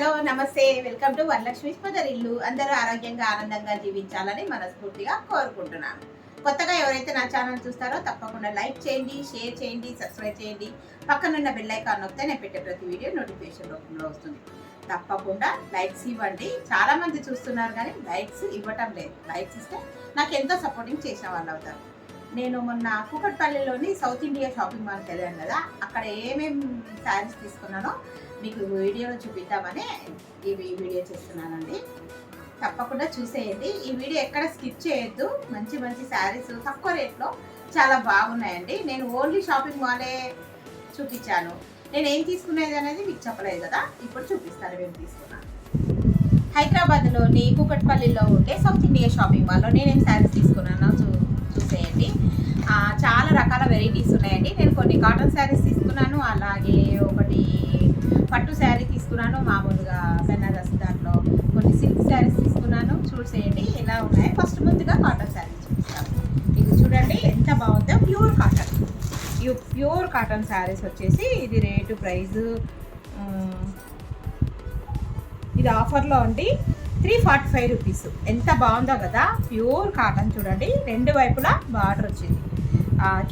నమస్తే, welcome to Varalakshmi ఇల్లు. అందరూ ఆరోగ్యంగా ఆనందంగా జీవించాలని మనస్ఫూర్తిగా కోరుకుంటున్నాను. కొత్తగా ఎవరైతే నా ఛానల్ చూస్తారో తప్పకుండా లైక్ చేయండి, షేర్ చేయండి, సబ్స్క్రైబ్ చేయండి. పక్కనున్న బెల్ ఐకాన్ నొక్కితే నేను పెట్టే ప్రతి వీడియో నోటిఫికేషన్ రూపంలో వస్తుంది. తప్పకుండా లైక్స్ ఇవ్వండి. చాలా మంది చూస్తున్నారు కానీ లైక్స్ ఇవ్వటం లేదు. లైక్స్ ఇస్తే నాకు ఎంతో సపోర్టింగ్ చేసిన వాళ్ళు అవుతారు. నేను మొన్న కూకట్పల్లిలోని సౌత్ ఇండియా షాపింగ్ మాల్కి వెళ్ళాను కదా, అక్కడ ఏమేమి శారీస్ తీసుకున్నానో మీకు వీడియోలో చూపిద్దామని ఈ వీడియో చేస్తున్నానండి. తప్పకుండా చూసేయండి. ఈ వీడియో ఎక్కడ స్కిప్ చేయొద్దు. మంచి మంచి శారీస్ తక్కువ రేట్లో చాలా బాగున్నాయండి. నేను ఓన్లీ షాపింగ్ మాలే చూపించాను. నేను ఏం తీసుకునేది అనేది మీకు చెప్పలేదు కదా, ఇప్పుడు చూపిస్తాను ఏం తీసుకున్నాను. హైదరాబాద్లోని కూకట్పల్లిలో ఉండే సౌత్ ఇండియా షాపింగ్ మాల్లో నేనేం శారీస్ తీసుకున్నానో చూసేయండి. చాలా రకాల వెరైటీస్ ఉన్నాయండి. నేను కొన్ని కాటన్ శారీస్ తీసుకున్నాను, అలాగే ఒకటి పట్టు శారీ తీసుకున్నాను, మామూలుగా బెనారస్ దాంట్లో కొన్ని సిల్క్ శారీస్ తీసుకున్నాను. చూసేయండి ఎలా ఉన్నాయి. ఫస్ట్ ముందుగా కాటన్ శారీస్ చూపిస్తాను. ఇది చూడండి ఎంత బాగుందో. ప్యూర్ కాటన్ శారీస్ వచ్చేసి ఇది రేటు ప్రైస్ ఇది ఆఫర్లో అండి 345 రూపీస్. ఎంత బాగుందో కదా. ప్యూర్ కాటన్ చూడండి. రెండు వైపులా బార్డర్ వచ్చింది,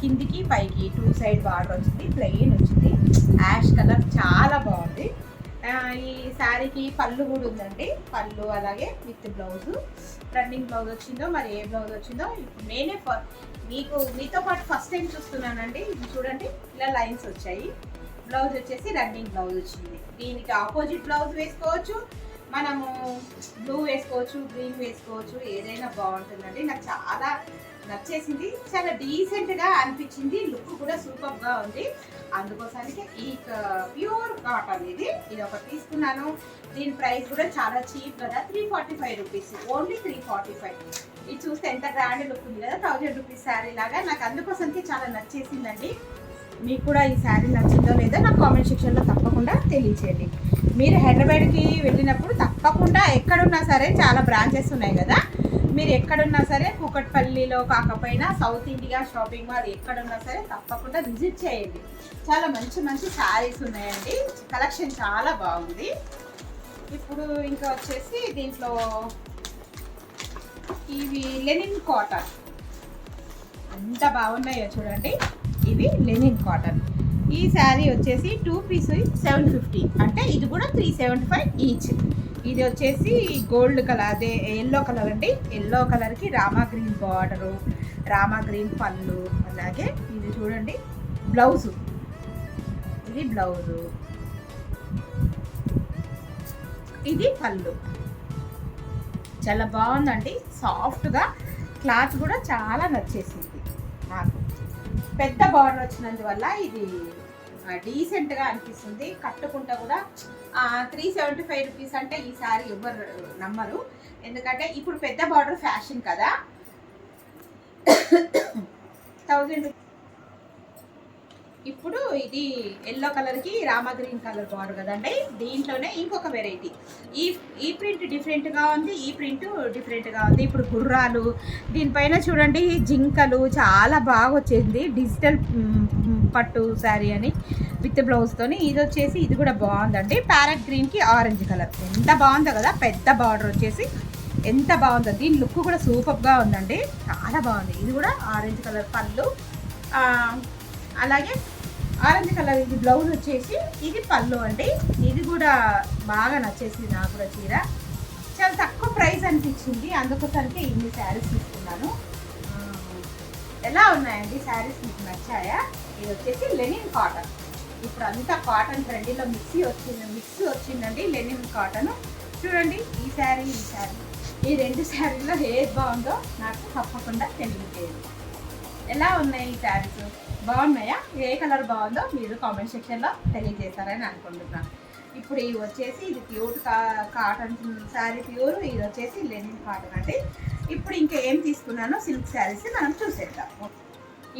కిందికి పైకి 2 సైడ్ బార్డర్ వచ్చింది, ప్లెయిన్ వచ్చింది, యాష్ కలర్ చాలా బాగుంది. ఈ శారీకి పళ్ళు కూడా ఉందండి. పళ్ళు అలాగే విత్ బ్లౌజు. రన్నింగ్ బ్లౌజ్ వచ్చిందో మరి ఏ బ్లౌజ్ వచ్చిందో ఇప్పుడు నేనే మీతో పాటు ఫస్ట్ టైం చూస్తున్నానండి. ఇది చూడండి ఇలా లైన్స్ వచ్చాయి. బ్లౌజ్ వచ్చేసి రన్నింగ్ బ్లౌజ్ వచ్చింది. దీనికి ఆపోజిట్ బ్లౌజ్ వేసుకోవచ్చు, మనము బ్లూ వేసుకోవచ్చు, గ్రీన్ వేసుకోవచ్చు, ఏదైనా బాగుంటుందండి. నాకు చాలా నచ్చేసింది. చాలా డీసెంట్గా అనిపించింది. లుక్ కూడా సూపర్గా ఉంది. అందుకోసానికి ఈ ప్యూర్ కాటన్ ఇది ఒకటి తీసుకున్నాను. దీని ప్రైస్ కూడా చాలా చీప్ కదా, 345 రూపీస్. ఓన్లీ 345. ఇది చూస్తే ఎంత గ్రాండ్ లుక్ ఉంది కదా, 1000 రూపీస్ శారీ లాగా. నాకు అందుకోసానికి చాలా నచ్చేసిందండి. మీకు కూడా ఈ శారీ నచ్చిందో లేదో నాకు కామెంట్ సెక్షన్లో తప్పకుండా తెలియచేయండి. మీరు హైదరాబాద్కి వెళ్ళినప్పుడు తప్పకుండా ఎక్కడున్నా సరే, చాలా బ్రాంచెస్ ఉన్నాయి కదా, మీరు ఎక్కడున్నా సరే కూకట్పల్లిలో కాకపోయినా సౌత్ ఇండియా షాపింగ్ మాల్ ఎక్కడున్నా సరే తప్పకుండా విజిట్ చేయండి. చాలా మంచి మంచి శారీస్ ఉన్నాయండి. కలెక్షన్ చాలా బాగుంది. ఇప్పుడు ఇంకా వచ్చేసి దీంట్లో ఇవి లెనిన్ కాటన్ ఎంత బాగున్నాయో చూడండి. ఇవి లెనిన్ కాటన్. ఈ శారీ వచ్చేసి 2 పీస్ 750, అంటే ఇది కూడా 375 ఈచ్. ఇది వచ్చేసి గోల్డ్ కలర్, అదే ఎల్లో కలర్ అండి. ఎల్లో కలర్కి Rama green border, Rama green పళ్ళు, అలాగే ఇది చూడండి బ్లౌజు. ఇది బ్లౌజు, ఇది పళ్ళు. చాలా బాగుందండి. సాఫ్ట్గా క్లాత్ కూడా చాలా నచ్చేసింది నాకు. పెద్ద బార్డర్ వచ్చినందువల్ల ఇది డీసెంట్గా అనిపిస్తుంది. కట్టుకుంటా కూడా 375 రూపీస్ అంటే ఈ శారీ ఎవరు నమ్మరు. ఎందుకంటే ఇప్పుడు పెద్ద బార్డర్ ఫ్యాషన్ కదా. 1000. ఇప్పుడు ఇది ఎల్లో కలర్కి రామా గ్రీన్ కలర్ బార్డర్ కదండి. దీంట్లోనే ఇంకొక వెరైటీ. ఈ ప్రింట్ డిఫరెంట్గా ఉంది, ఈ ప్రింట్ డిఫరెంట్గా ఉంది. ఇప్పుడు గుర్రాలు, దీనిపైన చూడండి జింకలు, చాలా బాగా వచ్చింది. డిజిటల్ పట్టు శారీ అని విత్ బ్లౌజ్తోని. ఇది వచ్చేసి ఇది కూడా బాగుందండి. ప్యారెట్ గ్రీన్కి ఆరెంజ్ కలర్ ఎంత బాగుందో కదా. పెద్ద బార్డర్ వచ్చేసి ఎంత బాగుందో. దీని లుక్ కూడా సూపర్గా ఉందండి, చాలా బాగుంది. ఇది కూడా ఆరెంజ్ కలర్ పళ్ళు, అలాగే ఆరెంజ్ కలర్ ఇది బ్లౌజ్ వచ్చేసి ఇది పళ్ళు అండి. ఇది కూడా బాగా నచ్చేసింది నాకు కూడా. చీర చాలా తక్కువ ప్రైస్ అనిపించింది, అందుకోసానికి ఇన్ని శారీస్ తీసుకున్నాను. ఎలా ఉన్నాయండి శారీస్, మీకు నచ్చాయా? ఇది వచ్చేసి లెనిన్ కాటన్. ఇప్పుడు అంతా కాటన్ ట్రెండీలో మిక్స్ వచ్చిందండి లెనిన్ కాటన్. చూడండి ఈ శారీ, ఈ రెండు శారీలో ఏది బాగుందో నాకు తప్పకుండా తెలియజేయండి. ఎలా ఉన్నాయి ఈ శారీస్, బాగున్నాయా? ఏ కలర్ బాగుందో మీరు కామెంట్ సెక్షన్లో తెలియజేస్తారని అనుకుంటున్నాను. ఇప్పుడు ఇవి వచ్చేసి ఇది ప్యూర్ కాటన్ శారీ ప్యూర్. ఇది వచ్చేసి లెనిన్ కాటన్ అండి. ఇప్పుడు ఇంకా ఏం తీసుకున్నానో సిల్క్ శారీస్ మనం చూసేద్దాం.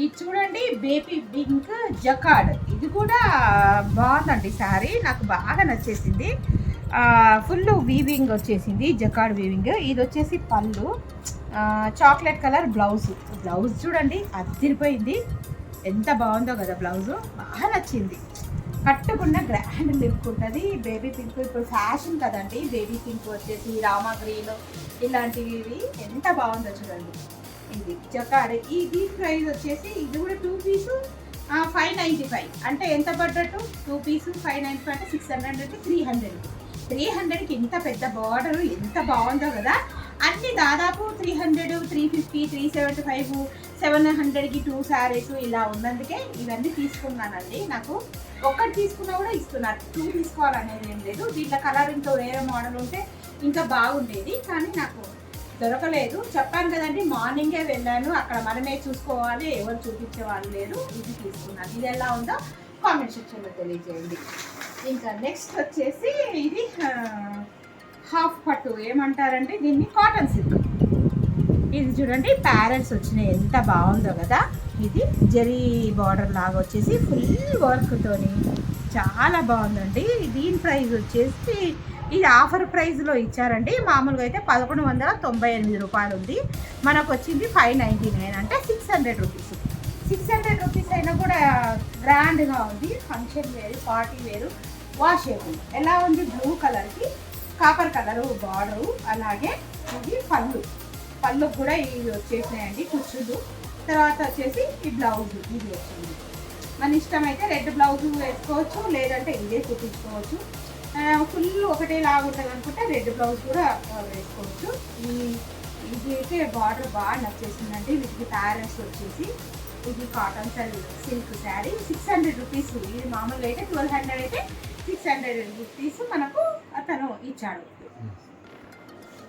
ఇది చూడండి బేబీ పింక్ జకార్డ్. ఇది కూడా బాగుందండి శారీ, నాకు బాగా నచ్చేసింది. ఫుల్ వీవింగ్ వచ్చేసింది, జకార్డ్ వీవింగ్. ఇది వచ్చేసి పళ్ళు, చాక్లెట్ కలర్ బ్లౌజ్ చూడండి అదిరిపోయింది. ఎంత బాగుందో కదా బ్లౌజు, బాగా నచ్చింది. కట్టుకున్న గ్రాండ్ లుక్ ఉంటుంది. బేబీ పింక్ ఇప్పుడు ఫ్యాషన్ కదండి, బేబీ పింక్ వచ్చేసి రామా గ్రీన్ ఇలాంటివి ఎంత బాగుందో చూడండి. ఇది జకాడ్, ఇది ప్రైస్ వచ్చేసి ఇది కూడా 2 పీసు 595 అంటే ఎంత పడ్డట్టు, 2 పీసు 595 అంటే 600 అంటే 300కి ఇంత పెద్ద బార్డర్ ఎంత బాగుందో కదా. అన్నీ దాదాపు 300, 350, 375, 700కి 2 శారీస్ ఇలా ఉన్నందుకే ఇవన్నీ తీసుకున్నానండి. నాకు ఒక్కటి తీసుకున్నా కూడా ఇస్తున్నారు, 2 తీసుకోవాలనేది ఏం లేదు. దీంట్లో కలర్ ఇంకో వేరే మోడల్ ఉంటే ఇంకా బాగుండేది, కానీ నాకు దొరకలేదు. చెప్పాను కదండి, మార్నింగే వెళ్ళాను, అక్కడ మనమే చూసుకోవాలి, ఎవరు చూపించే వాళ్ళు లేరు. ఇది తీసుకున్నాను. ఇది ఎలా ఉందో కామెంట్ సెక్షన్లో తెలియజేయండి. ఇంకా నెక్స్ట్ వచ్చేసి ఇది హాఫ్ పట్టు ఏమంటారండి దీన్ని, కాటన్ సిల్క్. ఇది చూడండి ప్యారెట్స్ వచ్చినాయి, ఎంత బాగుందో కదా. ఇది జరీ బార్డర్ లాగా వచ్చేసి ఫుల్ వర్క్తోని చాలా బాగుందండి. దీని ప్రైస్ వచ్చేసి ఇది ఆఫర్ ప్రైస్లో ఇచ్చారండి. మామూలుగా అయితే 1198 రూపాయలు ఉంది, మనకు వచ్చింది 599 అంటే 600 రూపీస్. 600 రూపీస్ అయినా కూడా గ్రాండ్గా ఉంది. ఫంక్షన్ వేరు, పార్టీ వేరు, వాషేబుల్. ఎలా ఉంది, బ్లూ కలర్కి కాపర్ కలరు బార్డరు, అలాగే ఇది పళ్ళు కూడా ఇవి వచ్చేసినాయండి కుచ్చులు. తర్వాత వచ్చేసి ఈ బ్లౌజ్ ఇది వచ్చింది. మన ఇష్టం అయితే రెడ్ బ్లౌజ్ వేసుకోవచ్చు, లేదంటే ఇదే కుట్టించుకోవచ్చు. ఫుల్ ఒకటే లాగుంటుంది అనుకుంటే రెడ్ బ్లౌజ్ కూడా వేసుకోవచ్చు. ఇది అయితే బార్డర్ బాగా నచ్చేసిందండి. వీటికి ప్యారెంట్స్ వచ్చేసి ఇది కాటన్ సిల్క్ శారీ 600 రూపీస్. ఇది మామూలుగా అయితే 1200 అయితే 600 రూపీస్ మనకు అతను ఇచ్చాడు.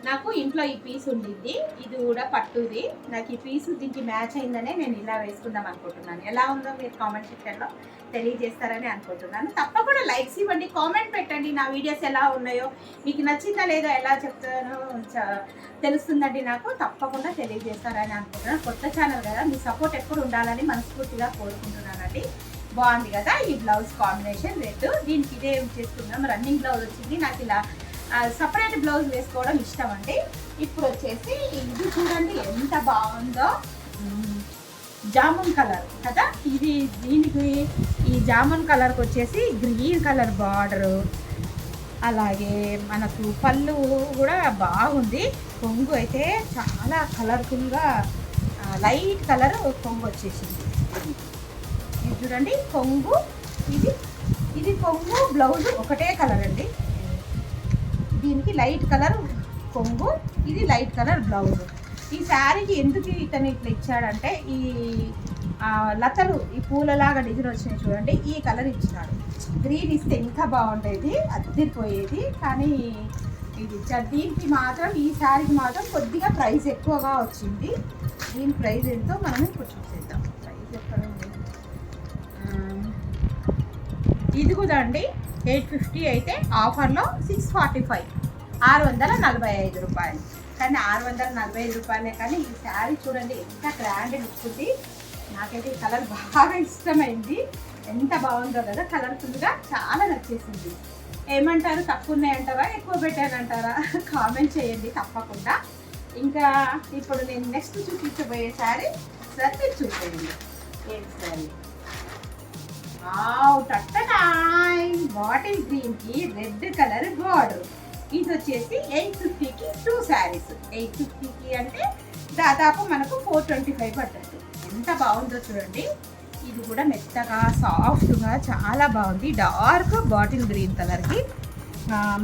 నాకు ఇంట్లో ఈ పీస్ ఉండింది, ఇది కూడా పట్టుది. నాకు ఈ పీసు దీనికి మ్యాచ్ అయిందనే నేను ఇలా వేసుకుందాం అనుకుంటున్నాను. ఎలా ఉందో మీరు కామెంట్ సెక్షన్లో తెలియజేస్తారని అనుకుంటున్నాను. తప్పకుండా లైక్స్ ఇవ్వండి, కామెంట్ పెట్టండి. నా వీడియోస్ ఎలా ఉన్నాయో, మీకు నచ్చిందా లేదా ఎలా చెప్తానో తెలుస్తుందండి. నాకు తప్పకుండా తెలియజేస్తారని అనుకుంటున్నాను. కొత్త ఛానల్ కదా, మీ సపోర్ట్ ఎప్పుడు ఉండాలని మనస్ఫూర్తిగా కోరుకుంటున్నానండి. బాగుంది కదా ఈ బ్లౌజ్ కాంబినేషన్ రెడ్. దీనికి ఇదే చేసుకుందాం, రన్నింగ్ బ్లౌజ్ వచ్చింది. నాకు ఇలా సపరేట్ బ్లౌజ్ వేసుకోవడం ఇష్టం అండి. ఇప్పుడు వచ్చేసి ఇది చూడండి ఎంత బాగుందో, జామున్ కలర్ కదా ఇది. దీనికి ఈ జామున్ కలర్కి వచ్చేసి గ్రీన్ కలర్ బార్డరు, అలాగే మనకు పళ్ళు కూడా బాగుంది. కొంగు అయితే చాలా కలర్ఫుల్గా లైట్ కలర్ కొంగు వచ్చేసింది. ఇది చూడండి కొంగు, ఇది కొంగు బ్లౌజ్ ఒకటే కలర్ అండి. దీనికి లైట్ కలర్ కొంగు, ఇది లైట్ కలర్ బ్లౌజ్. ఈ శారీకి ఎందుకు ఇతను ఇట్లా ఇచ్చాడంటే, ఈ లతలు ఈ పూలలాగా డిజైన్ వచ్చినాయి చూడండి, ఈ కలర్ ఇచ్చినాడు. గ్రీన్ ఇస్తే ఇంకా బాగుండేది, అద్దరిపోయేది, కానీ ఇది ఇచ్చాడు. దీనికి మాత్రం ఈ శారీకి మాత్రం కొద్దిగా ప్రైస్ ఎక్కువగా వచ్చింది. దీని ప్రైస్ ఎంతో మనం ఇప్పుడు చూసేద్దాం. ప్రైస్ ఎక్కడ ఉంది, ఇది కూడా అండి 850 అయితే ఆఫర్లో 645, 645 రూపాయలు. కానీ 645 రూపాయలే, కానీ ఈ శారీ చూడండి ఎంత గ్రాండ్ ఉంటుంది. నాకైతే ఈ కలర్ బాగా ఇష్టమైంది, ఎంత బాగుందో కదా, కలర్ఫుల్గా చాలా నచ్చేసింది. ఏమంటారు, తక్కువ ఉన్నాయంటారా ఎక్కువ పెట్టానంటారా కామెంట్ చేయండి తప్పకుండా. ఇంకా ఇప్పుడు నేను నెక్స్ట్ చూపించబోయే శారీ ఒకసారి మీరు చూసేయండి. ఏంటి శారీ, బాటిల్ గ్రీన్కి రెడ్ కలర్ బార్డర్. ఇది వచ్చేసి 850కి 2 శారీస్. 850కి అంటే దాదాపు మనకు 425 పడ్డట్టు. ఎంత బాగుందో చూడండి. ఇది కూడా మెత్తగా సాఫ్ట్గా చాలా బాగుంది. డార్క్ బాటిల్ గ్రీన్ కలర్కి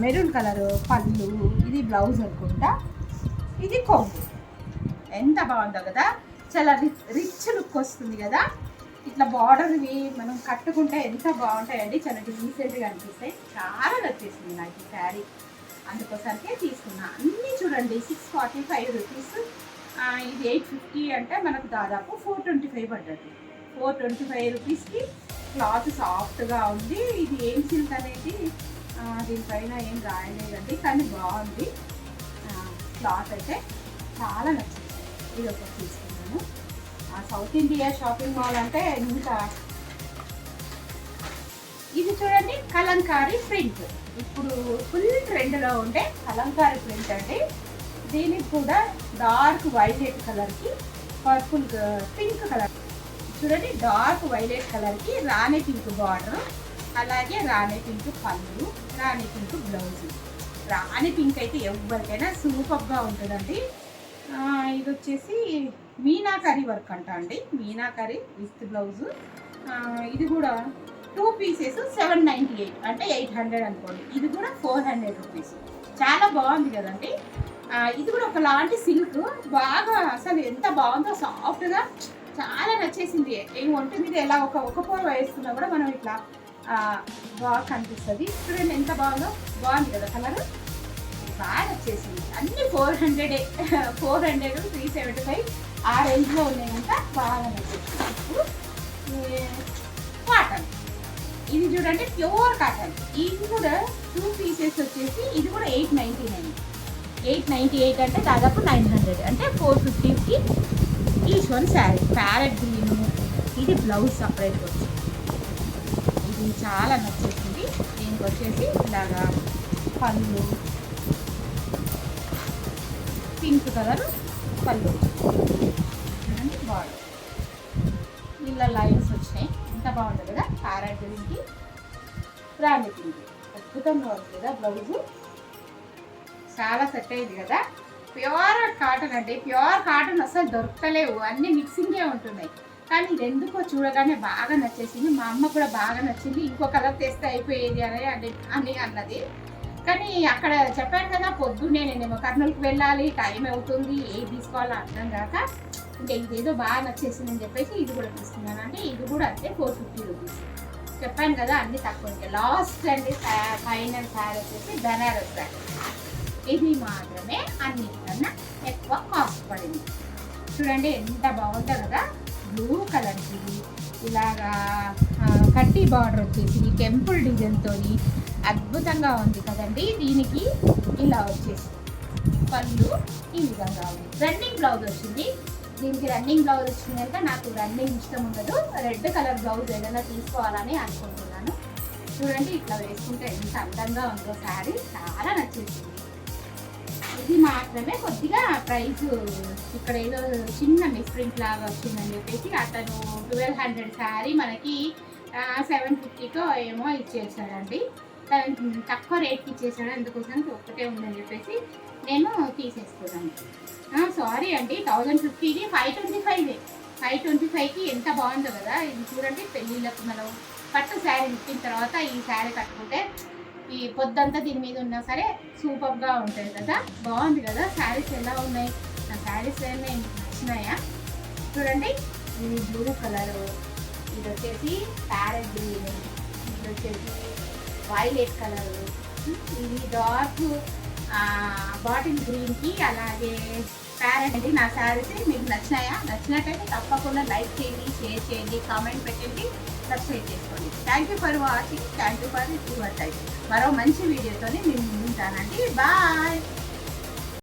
మెరూన్ కలర్ పళ్ళు, ఇది బ్లౌజ్ అనుకుంటా, ఇది కొంగు. ఎంత బాగుందో కదా, చాలా రిచ్ లుక్ వస్తుంది కదా. ఇట్లా బార్డర్వి మనం కట్టుకుంటే ఎంత బాగుంటాయండి, చాలా డీసెంట్గా అనిపిస్తాయి. చాలా నచ్చేసింది నాకు ఈ శారీ, అందుకోసరికే తీసుకున్నా. అన్నీ చూడండి 645 రూపీస్. ఇది 850 అంటే మనకు దాదాపు 425 పడ్డది. 425 రూపీస్కి క్లాత్ సాఫ్ట్గా ఉంది. ఇది ఏం సిల్క్ అనేది దీనిపైన ఏం రాయలేదండి, కానీ బాగుంది క్లాత్ అయితే చాలా నచ్చింది. ఇది ఒకటి తీసుకున్నాను. సౌత్ ఇండియా షాపింగ్ మాల్ అంటే ఇంకా ఇది చూడండి కలంకారీ ప్రింట్. ఇప్పుడు ఫుల్ ట్రెండ్లో ఉండే కలంకారీ ప్రింట్ అండి. దీనికి కూడా డార్క్ వైలెట్ కలర్కి పర్పుల్ పింక్ కలర్ చూడండి, డార్క్ వైలెట్ కలర్కి రాణి పింక్ బార్డర్. అలాగే రాణి పింక్ పళ్ళు, రాణి పింక్ బ్లౌజు. రాణి పింక్ అయితే ఎవరికైనా సూపర్గా ఉంటుందండి. ఇది వచ్చేసి మీనాకరీ వర్క్ అంట అండి, మీనాకరీ విత్ బ్లౌజు. ఇది కూడా 2 పీసెస్ 798 అంటే 800 అనుకోండి. ఇది కూడా 400 రూపీస్. చాలా బాగుంది కదండి. ఇది కూడా ఒకలాంటి సిల్క్, బాగా అసలు ఎంత బాగుందో, సాఫ్ట్గా చాలా నచ్చేసింది. ఈ ఒంటి మీద ఎలా ఒక పొర వేసుకున్నా కూడా మనం ఇట్లా బాగా కనిపిస్తుంది. చూడండి ఎంత బాగుందో, బాగుంది కదా కలర్, బాగా నచ్చేసింది. అన్ని 400, 375 ఆ రేంజ్లో ఉన్నాయి కనుక బాగా నచ్చేసింది. కాటన్, ఇది చూడండి ప్యూర్ కాటన్. ఇది కూడా 2 పీసెస్ వచ్చేసి ఇది కూడా 899, 898 అంటే దాదాపు 900 అంటే 450కి each one sari. Parrot green, ఇది బ్లౌజ్ సపరేట్ వచ్చింది. ఇది చాలా నచ్చేసింది. దీనికి వచ్చేసి ఇలాగా పళ్ళు, పింక్ కలర్ పళ్ళు, బార్డర్, ఇలా లైన్స్ వచ్చినాయి. ఎంత బాగుంటుంది కదా. ప్యారెట్ గ్రీన్కి రాణి పింక్, అద్భుతంగా ఉంది కదా బ్లౌజు. చాలా సెట్ అయింది కదా. ప్యూర్ కాటన్ అండి, ప్యూర్ కాటన్ అసలు దొరకలేవు, అన్నీ మిక్సింగే ఉంటున్నాయి. కానీ ఇది ఎందుకో చూడగానే బాగా నచ్చేసింది. మా అమ్మ కూడా బాగా నచ్చింది. ఇంకో కలర్ తెస్తే అయిపోయేది అని అన్నది. కానీ అక్కడ చెప్పాను కదా, పొద్దున్నే నేనేమో కర్నూలుకి వెళ్ళాలి, టైం అవుతుంది, ఏది తీసుకోవాలో అర్థం కాక ఇంకా ఇదేదో బాగా నచ్చేసింది అని చెప్పేసి ఇది కూడా తీసుకున్నాను. అంటే ఇది కూడా అంతే 450 రూపీస్. చెప్పాను కదా అన్నీ తక్కువ. ఇంకా లాస్ట్ అండి ఫైనల్ శారీ వచ్చేసి బెనారస్ శారీ. ఇది మాత్రమే అన్నిటికన్నా ఎక్కువ కాస్ట్ పడింది. చూడండి ఎంత బాగుంటుంది కదా. బ్లూ కలర్కి ఇలాగా కడ్డీ బార్డర్ వచ్చేసి టెంపుల్ డిజైన్తో అద్భుతంగా ఉంది కదండి. దీనికి ఇలా వచ్చేసి పళ్ళు ఈ విధంగా ఉంది. రన్నింగ్ బ్లౌజ్ వచ్చింది. దీనికి రన్నింగ్ బ్లౌజ్ వచ్చింది కనుక నాకు రన్నింగ్ ఇష్టం ఉండదు. రెడ్ కలర్ బ్లౌజ్ ఏదైనా తీసుకోవాలని అనుకుంటున్నాను. చూడండి ఇట్లా వేసుకుంటే ఎంత అందంగా ఉందో శారీ, చాలా నచ్చేసింది. ఇది మాత్రమే కొద్దిగా ప్రైస్ ఇక్కడ ఏదో చిన్న మిస్ప్రింట్ లాగా వచ్చిందని చెప్పేసి అతను 1200 శారీ మనకి 750కో ఏమో ఇచ్చేసాడండి. తక్కువ రేట్కి ఇచ్చేసాడు. అందుకోసం ఒక్కటే ఉందని చెప్పేసి నేను తీసేసుకున్నాను. సారీ అండి, 1050ది 525. 525కి ఎంత బాగుందో కదా. ఇది చూడండి పెళ్ళిళ్ళకు మనం పట్టు శారీ ఇచ్చిన తర్వాత ఈ శారీ కట్టుకుంటే ఈ పొద్దంతా దీని మీద ఉన్నా సరే సూపర్గా ఉంటుంది కదా. బాగుంది కదా. శారీస్ ఎలా ఉన్నాయి, నా శారీస్ ఏమైనా నచ్చినాయా? చూడండి ఇది బ్లూ కలరు, ఇది వచ్చేసి ప్యారెట్ గ్రీన్, ఇది వచ్చేసి వైలెట్ కలరు, ఇది డార్క్ బాటిల్ గ్రీన్కి అలాగే ప్యారెట్ అండి. నా శారీస్ మీకు నచ్చినాయా? నచ్చినట్టయితే తప్పకుండా లైక్ చేయండి, షేర్ చేయండి, కామెంట్ పెట్టండి, సబ్స్క్రైబ్ చేసుకోండి. Thank you for watching, thank you for your time. మరో మంచి వీడియోతో నేను ముందుంటానండి. బాయ్.